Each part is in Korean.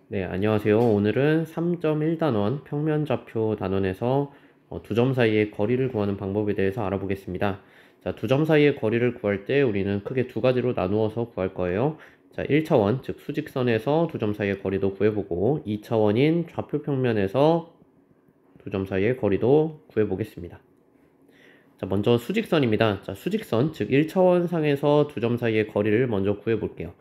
네, 안녕하세요. 오늘은 3.1단원 평면좌표 단원에서 두 점 사이의 거리를 구하는 방법에 대해서 알아보겠습니다. 자, 두 점 사이의 거리를 구할 때 우리는 크게 두 가지로 나누어서 구할 거예요. 자, 1차원, 즉 수직선에서 두 점 사이의 거리도 구해보고 2차원인 좌표 평면에서 두 점 사이의 거리도 구해보겠습니다. 자, 먼저 수직선입니다. 자, 수직선, 즉 1차원 상에서 두 점 사이의 거리를 먼저 구해볼게요.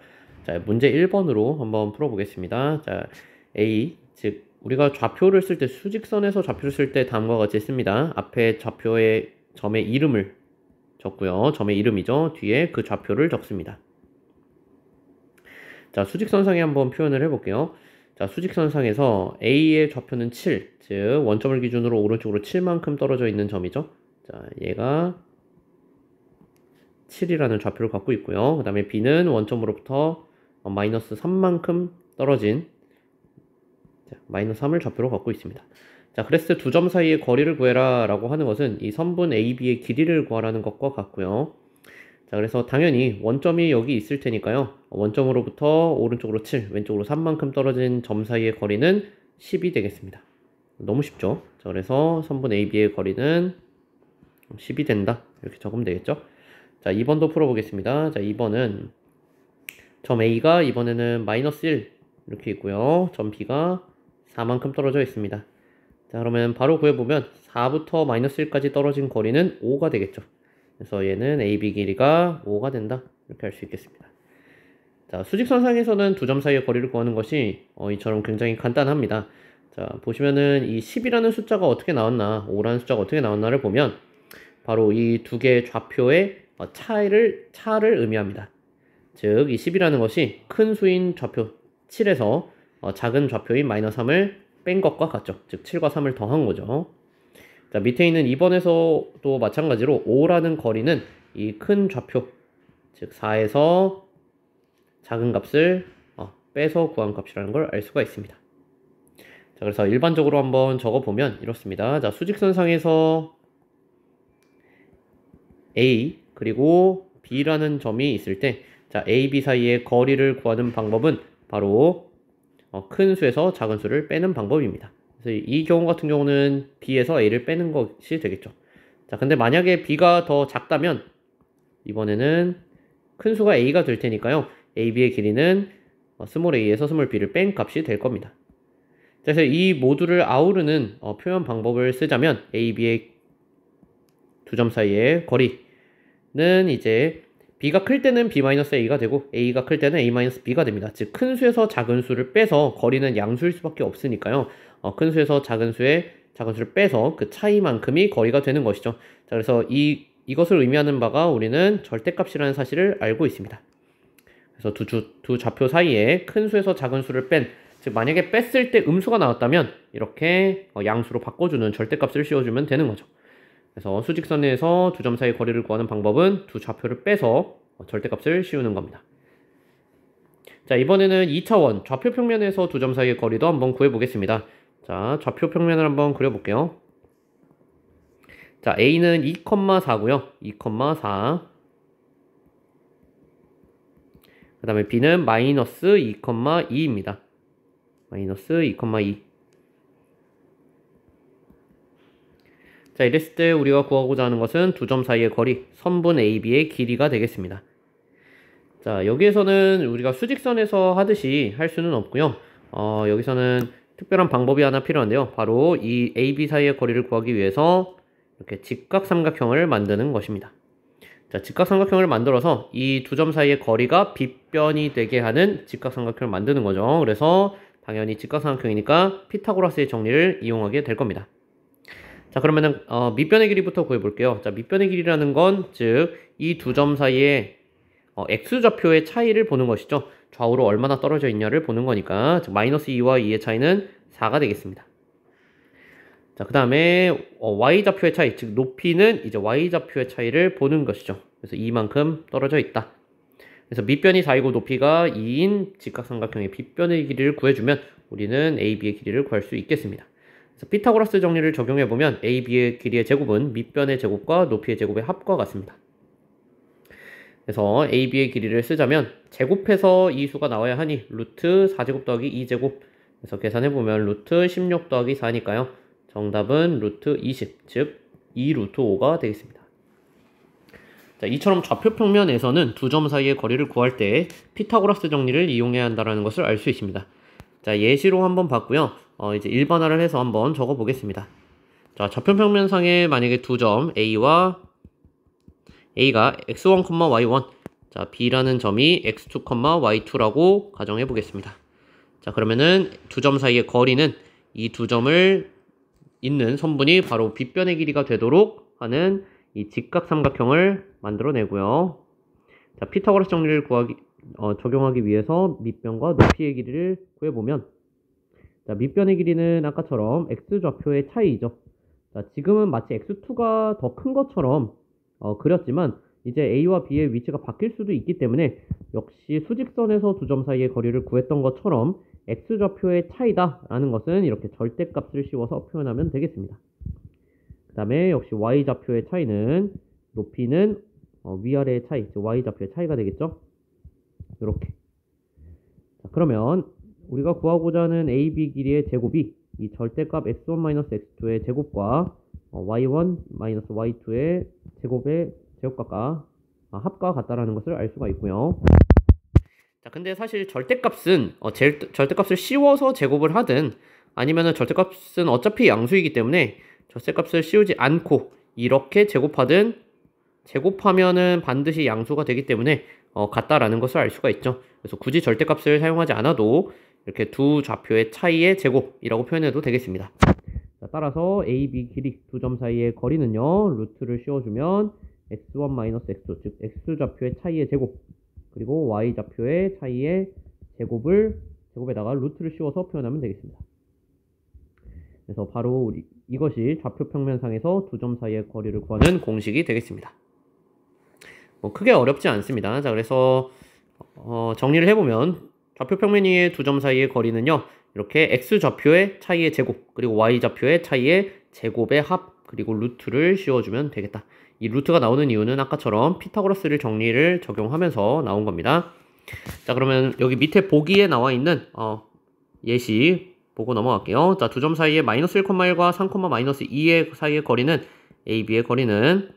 자, 문제 1번으로 한번 풀어보겠습니다. 자, A, 즉 우리가 좌표를 쓸 때 수직선에서 좌표를 쓸 때 다음과 같이 씁니다. 앞에 좌표의 점의 이름을 적고요. 점의 이름이죠. 뒤에 그 좌표를 적습니다. 자, 수직선상에 한번 표현을 해볼게요. 자, 수직선상에서 A의 좌표는 7, 즉 원점을 기준으로 오른쪽으로 7만큼 떨어져 있는 점이죠. 자, 얘가 7이라는 좌표를 갖고 있고요. 그 다음에 B는 원점으로부터 마이너스 3만큼 떨어진 마이너스 3을 좌표로 갖고 있습니다. 자, 그랬을 때 두 점 사이의 거리를 구해라 라고 하는 것은 이 선분 AB의 길이를 구하라는 것과 같고요. 자, 그래서 당연히 원점이 여기 있을 테니까요. 원점으로부터 오른쪽으로 7, 왼쪽으로 3만큼 떨어진 점 사이의 거리는 10이 되겠습니다. 너무 쉽죠? 자, 그래서 선분 AB의 거리는 10이 된다. 이렇게 적으면 되겠죠? 자, 2번도 풀어보겠습니다. 자, 2번은 점 A가 이번에는 마이너스 1 이렇게 있고요. 점 B가 4만큼 떨어져 있습니다. 자, 그러면 바로 구해보면 4부터 마이너스 1까지 떨어진 거리는 5가 되겠죠. 그래서 얘는 AB 길이가 5가 된다. 이렇게 할 수 있겠습니다. 자, 수직선상에서는 두 점 사이의 거리를 구하는 것이 이처럼 굉장히 간단합니다. 자, 보시면은 이 10이라는 숫자가 어떻게 나왔나, 5라는 숫자가 어떻게 나왔나를 보면 바로 이 두 개의 좌표의 차를 의미합니다. 즉, 이 10이라는 것이 큰 수인 좌표 7에서 작은 좌표인 마이너스 3을 뺀 것과 같죠. 즉, 7과 3을 더한 거죠. 자, 밑에 있는 2번에서도 마찬가지로 5라는 거리는 이 큰 좌표, 즉 4에서 작은 값을 빼서 구한 값이라는 걸 알 수가 있습니다. 자, 그래서 일반적으로 한번 적어보면 이렇습니다. 자, 수직선상에서 A 그리고 B라는 점이 있을 때 자, A, B 사이의 거리를 구하는 방법은 바로 큰 수에서 작은 수를 빼는 방법입니다. 그래서 이 경우 같은 경우는 B에서 A를 빼는 것이 되겠죠. 자, 근데 만약에 B가 더 작다면 이번에는 큰 수가 A가 될 테니까요. AB의 길이는 스몰 a에서 스몰 b를 뺀 값이 될 겁니다. 그래서 이 모두를 아우르는 표현 방법을 쓰자면 AB의 두 점 사이의 거리는 이제 B가 클 때는 B-A가 되고 A가 클 때는 A-B가 됩니다. 즉 큰 수에서 작은 수를 빼서 거리는 양수일 수밖에 없으니까요. 큰 수에서 작은 수를 빼서 그 차이만큼이 거리가 되는 것이죠. 자, 그래서 이것을 의미하는 바가 우리는 절대값이라는 사실을 알고 있습니다. 그래서 두 좌표 사이에 큰 수에서 작은 수를 즉 만약에 뺐을 때 음수가 나왔다면 이렇게 양수로 바꿔주는 절대값을 씌워주면 되는 거죠. 그래서 수직선에서 두 점 사이 거리를 구하는 방법은 두 좌표를 빼서 절대값을 씌우는 겁니다. 자, 이번에는 2차원 좌표 평면에서 두 점 사이의 거리도 한번 구해보겠습니다. 자, 좌표 평면을 한번 그려볼게요. 자, A는 2,4고요. 2,4. 그 다음에 B는 마이너스 2,2입니다. 마이너스 2,2. 자, 이랬을 때 우리가 구하고자 하는 것은 두 점 사이의 거리, 선분 AB의 길이가 되겠습니다. 자, 여기에서는 우리가 수직선에서 하듯이 할 수는 없고요. 여기서는 특별한 방법이 하나 필요한데요. 바로 이 AB 사이의 거리를 구하기 위해서 이렇게 직각삼각형을 만드는 것입니다. 자, 직각삼각형을 만들어서 이 두 점 사이의 거리가 빗변이 되게 하는 직각삼각형을 만드는 거죠. 그래서 당연히 직각삼각형이니까 피타고라스의 정리를 이용하게 될 겁니다. 자, 그러면은 밑변의 길이부터 구해볼게요. 자, 밑변의 길이라는 건 즉 이 두 점 사이의 x좌표의 차이를 보는 것이죠. 좌우로 얼마나 떨어져 있냐를 보는 거니까 즉 마이너스 2와 2의 차이는 4가 되겠습니다. 자, 그 다음에 y좌표의 차이, 즉 높이는 이제 y좌표의 차이를 보는 것이죠. 그래서 2만큼 떨어져 있다. 그래서 밑변이 4이고 높이가 2인 직각삼각형의 빗변의 길이를 구해주면 우리는 AB의 길이를 구할 수 있겠습니다. 그래서 피타고라스 정리를 적용해보면 AB의 길이의 제곱은 밑변의 제곱과 높이의 제곱의 합과 같습니다. 그래서 AB의 길이를 쓰자면 제곱해서 이 수가 나와야 하니 루트 4제곱 더하기 2제곱 그래서 계산해보면 루트 16 더하기 4니까요. 정답은 루트 20, 즉 2 루트 5가 되겠습니다. 자, 이처럼 좌표 평면에서는 두 점 사이의 거리를 구할 때 피타고라스 정리를 이용해야 한다는 것을 알 수 있습니다. 자, 예시로 한번 봤고요. 이제 일반화를 해서 한번 적어 보겠습니다. 자, 좌표 평면상에 만약에 두 점 A가 x1, y1, 자, B라는 점이 x2, y2라고 가정해 보겠습니다. 자, 그러면은 두 점 사이의 거리는 이 두 점을 잇는 선분이 바로 빗변의 길이가 되도록 하는 이 직각삼각형을 만들어내고요. 자, 피타고라스 정리를 적용하기 위해서 밑변과 높이의 길이를 구해보면, 자, 밑변의 길이는 아까처럼 x좌표의 차이죠. 자, 지금은 마치 x2가 더 큰 것처럼 그렸지만 이제 A와 B의 위치가 바뀔 수도 있기 때문에 역시 수직선에서 두 점 사이의 거리를 구했던 것처럼 x좌표의 차이다라는 것은 이렇게 절대값을 씌워서 표현하면 되겠습니다. 그 다음에 역시 y좌표의 차이는 높이는 위아래의 차이, 즉 y좌표의 차이가 되겠죠. 이렇게. 자, 그러면 우리가 구하고자 하는 AB 길이의 제곱이 이 절대값 x1-x2의 제곱과 y1-y2의 제곱의 제곱값과 합과 같다라는 것을 알 수가 있고요. 자, 근데 사실 절대값은 절대값을 씌워서 제곱을 하든 아니면은 절대값은 어차피 양수이기 때문에 절대값을 씌우지 않고 이렇게 제곱하든 제곱하면은 반드시 양수가 되기 때문에 같다라는 것을 알 수가 있죠. 그래서 굳이 절대값을 사용하지 않아도 이렇게 두 좌표의 차이의 제곱이라고 표현해도 되겠습니다. 자, 따라서 A, B 길이 두 점 사이의 거리는요, 루트를 씌워주면 x1-x2, 즉 x좌표의 차이의 제곱, 그리고 y좌표의 차이의 제곱에다가 루트를 씌워서 표현하면 되겠습니다. 그래서 바로 이것이 좌표 평면상에서 두 점 사이의 거리를 구하는 공식이 되겠습니다. 뭐 크게 어렵지 않습니다. 자, 그래서 정리를 해보면 좌표 평면 위의 두 점 사이의 거리는요, 이렇게 x좌표의 차이의 제곱, 그리고 y좌표의 차이의 제곱의 합, 그리고 루트를 씌워주면 되겠다. 이 루트가 나오는 이유는 아까처럼 피타고라스를 정리를 적용하면서 나온 겁니다. 자, 그러면 여기 밑에 보기에 나와 있는 예시 보고 넘어갈게요. 자, 두 점 사이의 마이너스 1,1과 3,-2의 사이의 거리는 AB의 거리는,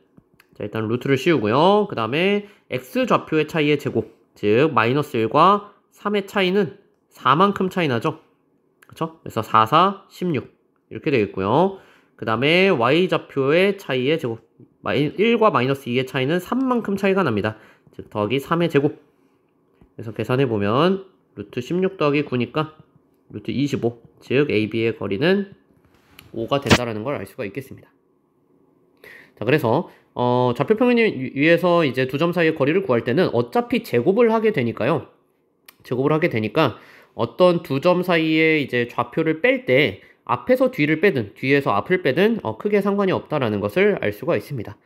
자, 일단 루트를 씌우고요. 그 다음에 x좌표의 차이의 제곱, 즉 마이너스 1과 3의 차이는 4만큼 차이 나죠. 그쵸? 그래서 4, 4, 16 이렇게 되겠고요. 그 다음에 y좌표의 차이의 제곱, 1과 마이너스 2의 차이는 3만큼 차이가 납니다. 즉 더하기 3의 제곱. 그래서 계산해보면 루트 16 더하기 9니까 루트 25, 즉 AB의 거리는 5가 된다는 걸 알 수가 있겠습니다. 자, 그래서 좌표 평면 위에서 이제 두 점 사이의 거리를 구할 때는 어차피 제곱을 하게 되니까요. 제곱을 하게 되니까 어떤 두 점 사이에 이제 좌표를 뺄 때 앞에서 뒤를 빼든 뒤에서 앞을 빼든 크게 상관이 없다라는 것을 알 수가 있습니다.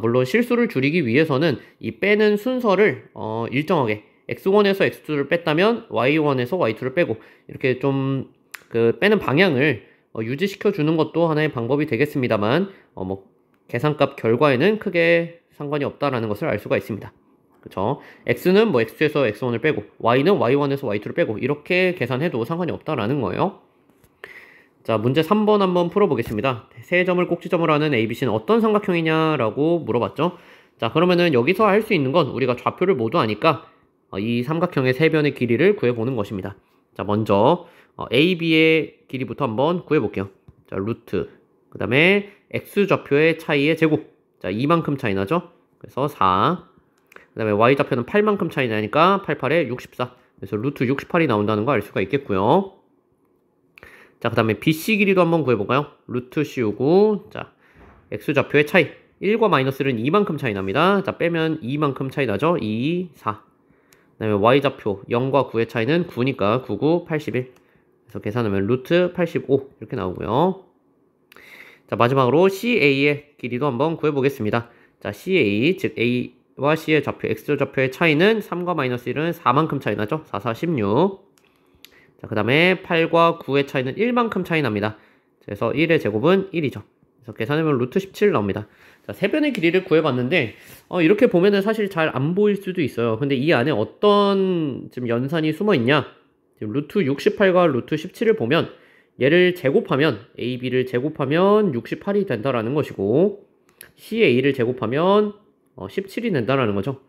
물론 실수를 줄이기 위해서는 이 빼는 순서를 일정하게 x1에서 x2를 뺐다면 y1에서 y2를 빼고 이렇게 좀 그 빼는 방향을 유지시켜 주는 것도 하나의 방법이 되겠습니다만 뭐 계산값 결과에는 크게 상관이 없다라는 것을 알 수가 있습니다. 그쵸? x는 뭐 x2에서 x1을 빼고 y는 y1에서 y2를 빼고 이렇게 계산해도 상관이 없다라는 거예요. 자, 문제 3번 한번 풀어보겠습니다. 세 점을 꼭지점으로 하는 ABC는 어떤 삼각형이냐라고 물어봤죠. 자, 그러면은 여기서 할 수 있는 건 우리가 좌표를 모두 아니까 이 삼각형의 세 변의 길이를 구해보는 것입니다. 자, 먼저 AB의 길이부터 한번 구해볼게요. 자, 루트, 그 다음에 x좌표의 차이의 제곱, 자, 이만큼 차이 나죠. 그래서 4, 그 다음에 y좌표는 8만큼 차이 나니까 8, 8에 64, 그래서 루트 68이 나온다는 거 알 수가 있겠고요. 자, 그 다음에 BC 길이도 한번 구해볼까요? 루트 씌우고, 자, x좌표의 차이, 1과 마이너스 1은 2만큼 차이 납니다. 자, 빼면 2만큼 차이 나죠. 2, 4. 그 다음에 y좌표 0과 9의 차이는 9니까 9, 9, 81. 그래서 계산하면 루트 85 이렇게 나오고요. 자, 마지막으로 CA의 길이도 한번 구해보겠습니다. 자, CA, 즉 A와 C의 좌표, x좌표의 차이는 3과 마이너스 1은 4만큼 차이 나죠. 4, 4, 16. 자, 그 다음에 8과 9의 차이는 1만큼 차이 납니다. 그래서 1의 제곱은 1이죠. 그래서 계산하면 루트 17 나옵니다. 자, 세 변의 길이를 구해봤는데 이렇게 보면은 사실 잘 안 보일 수도 있어요. 근데 이 안에 어떤 지금 연산이 숨어 있냐? 지금 루트 68과 루트 17을 보면 얘를 제곱하면 AB를 제곱하면 68이 된다라는 것이고 CA를 제곱하면 17이 된다라는 거죠.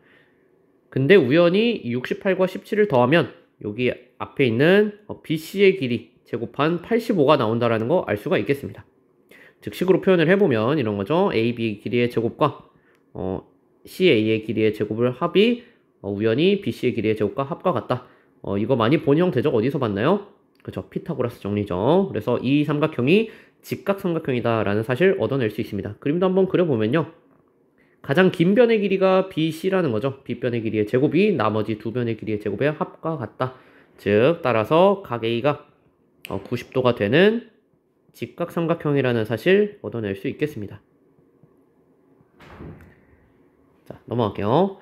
근데 우연히 68과 17을 더하면 여기 앞에 있는 BC의 길이 제곱한 85가 나온다라는 거 알 수가 있겠습니다. 즉 식으로 표현을 해보면 이런 거죠. AB 길이의 제곱과 CA의 길이의 제곱을 합이 우연히 BC의 길이의 제곱과 합과 같다. 이거 많이 본 형태죠. 어디서 봤나요? 그죠. 피타고라스 정리죠. 그래서 이 삼각형이 직각삼각형이다 라는 사실 얻어낼 수 있습니다. 그림도 한번 그려보면요. 가장 긴 변의 길이가 BC라는 거죠. B변의 길이의 제곱이 나머지 두 변의 길이의 제곱의 합과 같다. 즉 따라서 각 A가 90도가 되는 직각삼각형이라는 사실 얻어낼 수 있겠습니다. 자, 넘어갈게요.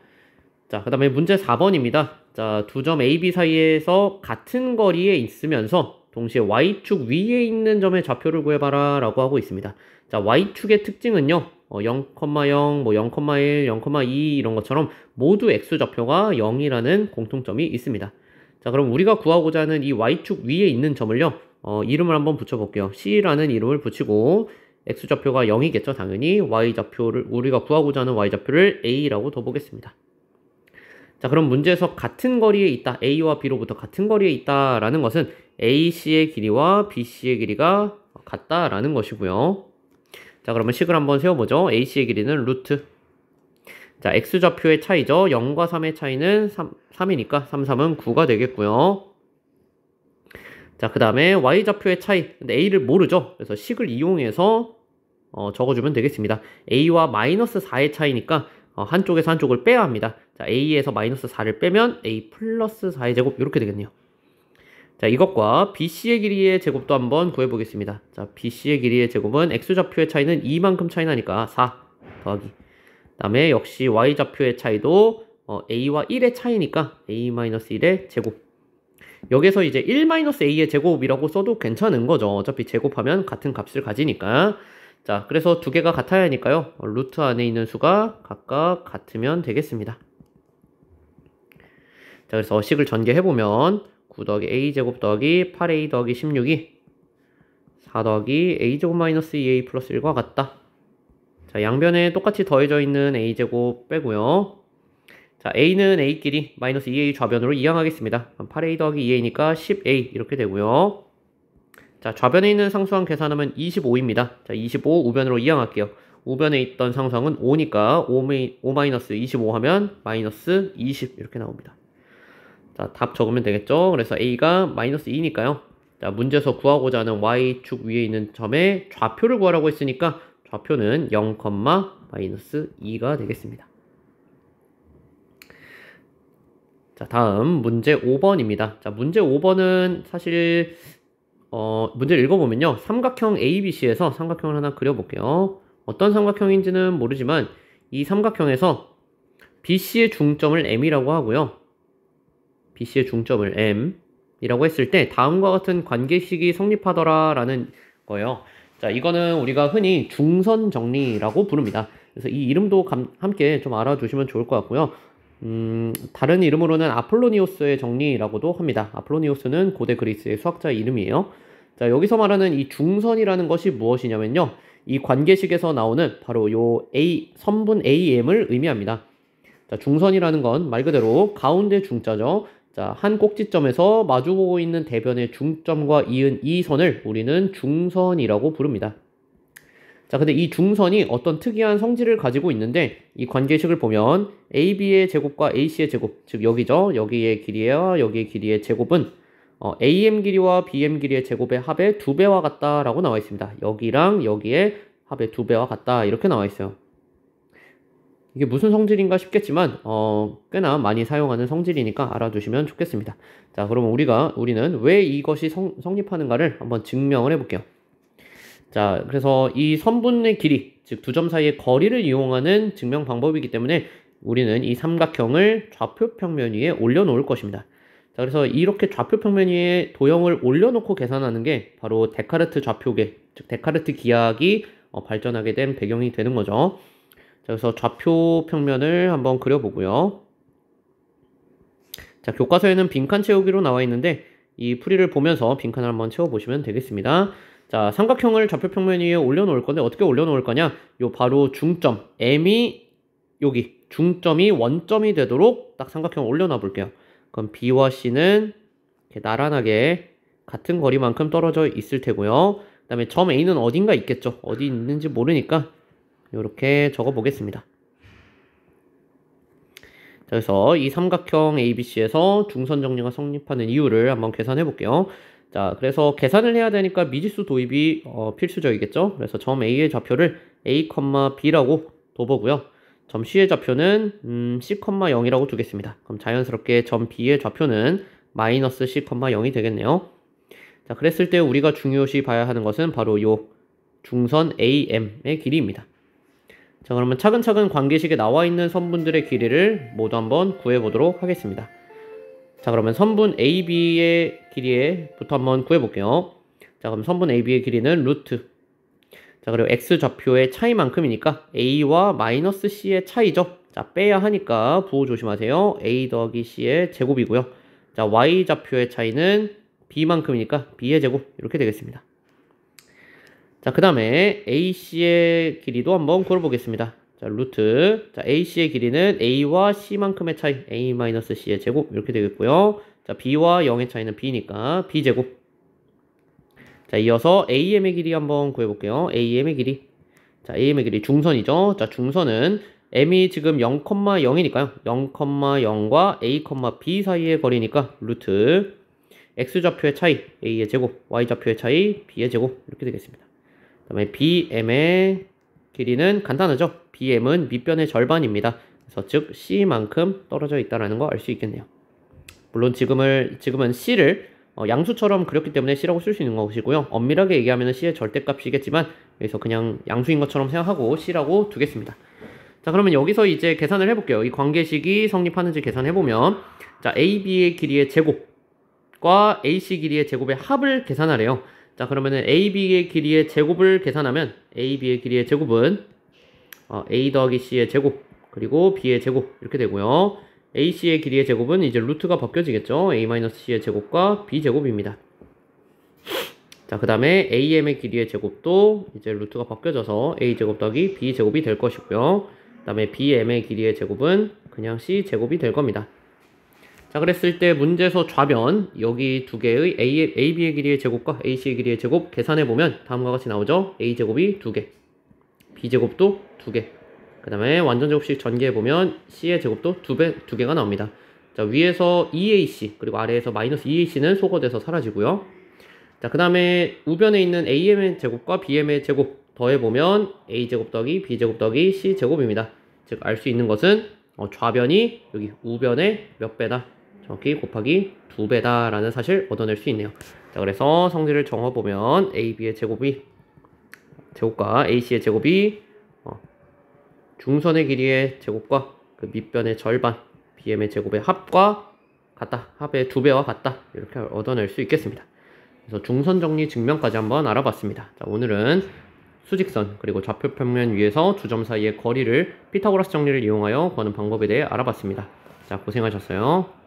자, 그 다음에 문제 4번입니다. 자, 두 점 A, B 사이에서 같은 거리에 있으면서 동시에 Y축 위에 있는 점의 좌표를 구해봐라 라고 하고 있습니다. 자, Y축의 특징은요. 0,0, 뭐 0,1, 0,2 이런 것처럼 모두 X좌표가 0이라는 공통점이 있습니다. 자, 그럼 우리가 구하고자 하는 이 Y축 위에 있는 점을요. 이름을 한번 붙여볼게요. C라는 이름을 붙이고 X좌표가 0이겠죠. 당연히 Y좌표를 우리가 구하고자 하는 Y좌표를 A라고 둬보겠습니다. 자, 그럼 문제에서 같은 거리에 있다. A와 B로부터 같은 거리에 있다라는 것은 AC의 길이와 BC의 길이가 같다라는 것이고요. 자, 그러면 식을 한번 세워보죠. AC의 길이는 루트. 자, X좌표의 차이죠. 0과 3의 차이는 3이니까 3, 3은 9가 되겠고요. 자, 그 다음에 Y좌표의 차이. 근데 A를 모르죠. 그래서 식을 이용해서 적어주면 되겠습니다. A와 마이너스 4의 차이니까 한쪽에서 한쪽을 빼야 합니다. 자, A에서 마이너스 4를 빼면 A 플러스 4의 제곱 이렇게 되겠네요. 자, 이것과 BC의 길이의 제곱도 한번 구해보겠습니다. 자, BC의 길이의 제곱은 X좌표의 차이는 2만큼 차이 나니까 4 더하기. 그 다음에 역시 Y좌표의 차이도 A와 1의 차이니까 A-1의 제곱. 여기서 이제 1-A의 제곱이라고 써도 괜찮은 거죠. 어차피 제곱하면 같은 값을 가지니까. 자, 그래서 두 개가 같아야 하니까요. 루트 안에 있는 수가 각각 같으면 되겠습니다. 자, 그래서 식을 전개해보면 9 더하기 A제곱 더하기 8A 더하기 16이 4 더하기 A제곱 마이너스 2A 플러스 1과 같다. 자, 양변에 똑같이 더해져 있는 A제곱 빼고요. 자, A는 A끼리 마이너스 2A 좌변으로 이항하겠습니다. 8A 더하기 2A니까 10A 이렇게 되고요. 자, 좌변에 있는 상수항 계산하면 25입니다. 자, 25 우변으로 이항할게요. 우변에 있던 상수항은 5니까 5 마이너스 25 하면 마이너스 20 이렇게 나옵니다. 자, 답 적으면 되겠죠. 그래서 A가 마이너스 2니까요. 자, 문제에서 구하고자 하는 Y축 위에 있는 점의 좌표를 구하라고 했으니까 좌표는 0, 마이너스 2가 되겠습니다. 자, 다음 문제 5번입니다. 자, 문제 5번은 사실 문제를 읽어보면요. 삼각형 ABC에서 삼각형을 하나 그려볼게요. 어떤 삼각형인지는 모르지만 이 삼각형에서 BC의 중점을 M이라고 하고요. BC의 중점을 M이라고 했을 때 다음과 같은 관계식이 성립하더라 라는 거예요. 자, 이거는 우리가 흔히 중선 정리라고 부릅니다. 그래서 이 이름도 함께 좀 알아두시면 좋을 것 같고요. 다른 이름으로는 아폴로니오스의 정리라고도 합니다. 아폴로니오스는 고대 그리스의 수학자의 이름이에요. 자, 여기서 말하는 이 중선이라는 것이 무엇이냐면요. 이 관계식에서 나오는 바로 요 선분 AM을 의미합니다. 자, 중선이라는 건 말 그대로 가운데 중자죠. 자, 한 꼭지점에서 마주보고 있는 대변의 중점과 이은 이 선을 우리는 중선이라고 부릅니다. 자, 근데 이 중선이 어떤 특이한 성질을 가지고 있는데 이 관계식을 보면 AB의 제곱과 AC의 제곱, 즉 여기죠. 여기의 길이와 여기의 길이의 제곱은 AM 길이와 BM 길이의 제곱의 합의 2배와 같다라고 나와 있습니다. 여기랑 여기의 합의 2배와 같다 이렇게 나와 있어요. 이게 무슨 성질인가 싶겠지만 꽤나 많이 사용하는 성질이니까 알아두시면 좋겠습니다. 자, 그러면 우리는 왜 이것이 성립하는가를 한번 증명을 해볼게요. 자, 그래서 이 선분의 길이, 즉 두 점 사이의 거리를 이용하는 증명 방법이기 때문에 우리는 이 삼각형을 좌표 평면 위에 올려놓을 것입니다. 자, 그래서 이렇게 좌표 평면 위에 도형을 올려놓고 계산하는 게 바로 데카르트 좌표계, 즉 데카르트 기하학이 발전하게 된 배경이 되는 거죠. 자, 그래서 좌표 평면을 한번 그려보고요. 자, 교과서에는 빈칸 채우기로 나와 있는데 이 풀이를 보면서 빈칸을 한번 채워보시면 되겠습니다. 자, 삼각형을 좌표평면 위에 올려놓을 건데 어떻게 올려놓을 거냐? 요 바로 중점, M이 여기 중점이 원점이 되도록 딱 삼각형을 올려놔 볼게요. 그럼 B와 C는 이렇게 나란하게 같은 거리만큼 떨어져 있을 테고요. 그 다음에 점 A는 어딘가 있겠죠. 어디 있는지 모르니까 이렇게 적어 보겠습니다. 자, 그래서 이 삼각형 ABC에서 중선 정리가 성립하는 이유를 한번 계산해 볼게요. 자, 그래서 계산을 해야 되니까 미지수 도입이 필수적이겠죠. 그래서 점 A의 좌표를 A, B라고 둬보고요. 점 C의 좌표는 C, 0이라고 두겠습니다. 그럼 자연스럽게 점 B의 좌표는 마이너스 C, 0이 되겠네요. 자, 그랬을 때 우리가 중요시 봐야 하는 것은 바로 요 중선 AM의 길이입니다. 자, 그러면 차근차근 관계식에 나와 있는 선분들의 길이를 모두 한번 구해보도록 하겠습니다. 자, 그러면 선분 AB의 길이부터 한번 구해볼게요. 자, 그럼 선분 AB의 길이는 루트. 자, 그리고 X 좌표의 차이만큼이니까 A와 마이너스 C의 차이죠. 자, 빼야 하니까 부호 조심하세요. A 더하기 C의 제곱이고요. 자, Y 좌표의 차이는 B만큼이니까 B의 제곱 이렇게 되겠습니다. 자, 그 다음에 AC의 길이도 한번 구해보겠습니다. 자, 루트. 자, AC의 길이는 A와 C만큼의 차이, A-C의 제곱 이렇게 되겠고요. 자, B와 0의 차이는 B니까 B제곱. 자, 이어서 AM의 길이 한번 구해볼게요. AM의 길이. 자, AM의 길이 중선이죠. 자, 중선은 M이 지금 0,0이니까요. 0,0과 A, B 사이의 거리니까 루트. X좌표의 차이, A의 제곱, Y좌표의 차이, B의 제곱 이렇게 되겠습니다. 그 다음에 BM의 길이는 간단하죠. BM은 밑변의 절반입니다. 그래서 즉 C만큼 떨어져 있다는 거 알 수 있겠네요. 물론 지금은 C를 양수처럼 그렸기 때문에 C라고 쓸 수 있는 것이고요. 엄밀하게 얘기하면 C의 절대값이겠지만 여기서 그냥 양수인 것처럼 생각하고 C라고 두겠습니다. 자, 그러면 여기서 이제 계산을 해볼게요. 이 관계식이 성립하는지 계산해보면 자, AB의 길이의 제곱과 AC 길이의 제곱의 합을 계산하래요. 자, 그러면은 AB의 길이의 제곱을 계산하면 AB의 길이의 제곱은 A 더하기 C의 제곱 그리고 B의 제곱 이렇게 되고요. AC의 길이의 제곱은 이제 루트가 벗겨지겠죠. A-C의 제곱과 B 제곱입니다. 자, 그 다음에 AM의 길이의 제곱도 이제 루트가 벗겨져서 A 제곱 더하기 B 제곱이 될 것이고요. 그 다음에 BM의 길이의 제곱은 그냥 C 제곱이 될 겁니다. 자, 그랬을 때 문제에서 좌변 여기 두 개의 AB의 길이의 제곱과 AC의 길이의 제곱 계산해보면 다음과 같이 나오죠. A제곱이 2개, B제곱도 2개, 그 다음에 완전제곱식 전개해보면 C의 제곱도 2개가 나옵니다. 자, 위에서 2AC 그리고 아래에서 마이너스 2AC는 소거돼서 사라지고요. 자, 그 다음에 우변에 있는 AM의 제곱과 BM의 제곱 더해보면 A제곱 더하기 B제곱 더하기 C제곱입니다. 즉 알 수 있는 것은 좌변이 여기 우변의 몇 배다? 정확히 곱하기 2배다 라는 사실 얻어낼 수 있네요. 자, 그래서 성질을 정해보면 AB의 제곱과 AC의 제곱이 중선의 길이의 제곱과 그 밑변의 절반 BM의 제곱의 합과 같다. 합의 2배와 같다. 이렇게 얻어낼 수 있겠습니다. 그래서 중선 정리 증명까지 한번 알아봤습니다. 자, 오늘은 수직선 그리고 좌표평면 위에서 두 점 사이의 거리를 피타고라스 정리를 이용하여 구하는 방법에 대해 알아봤습니다. 자, 고생하셨어요.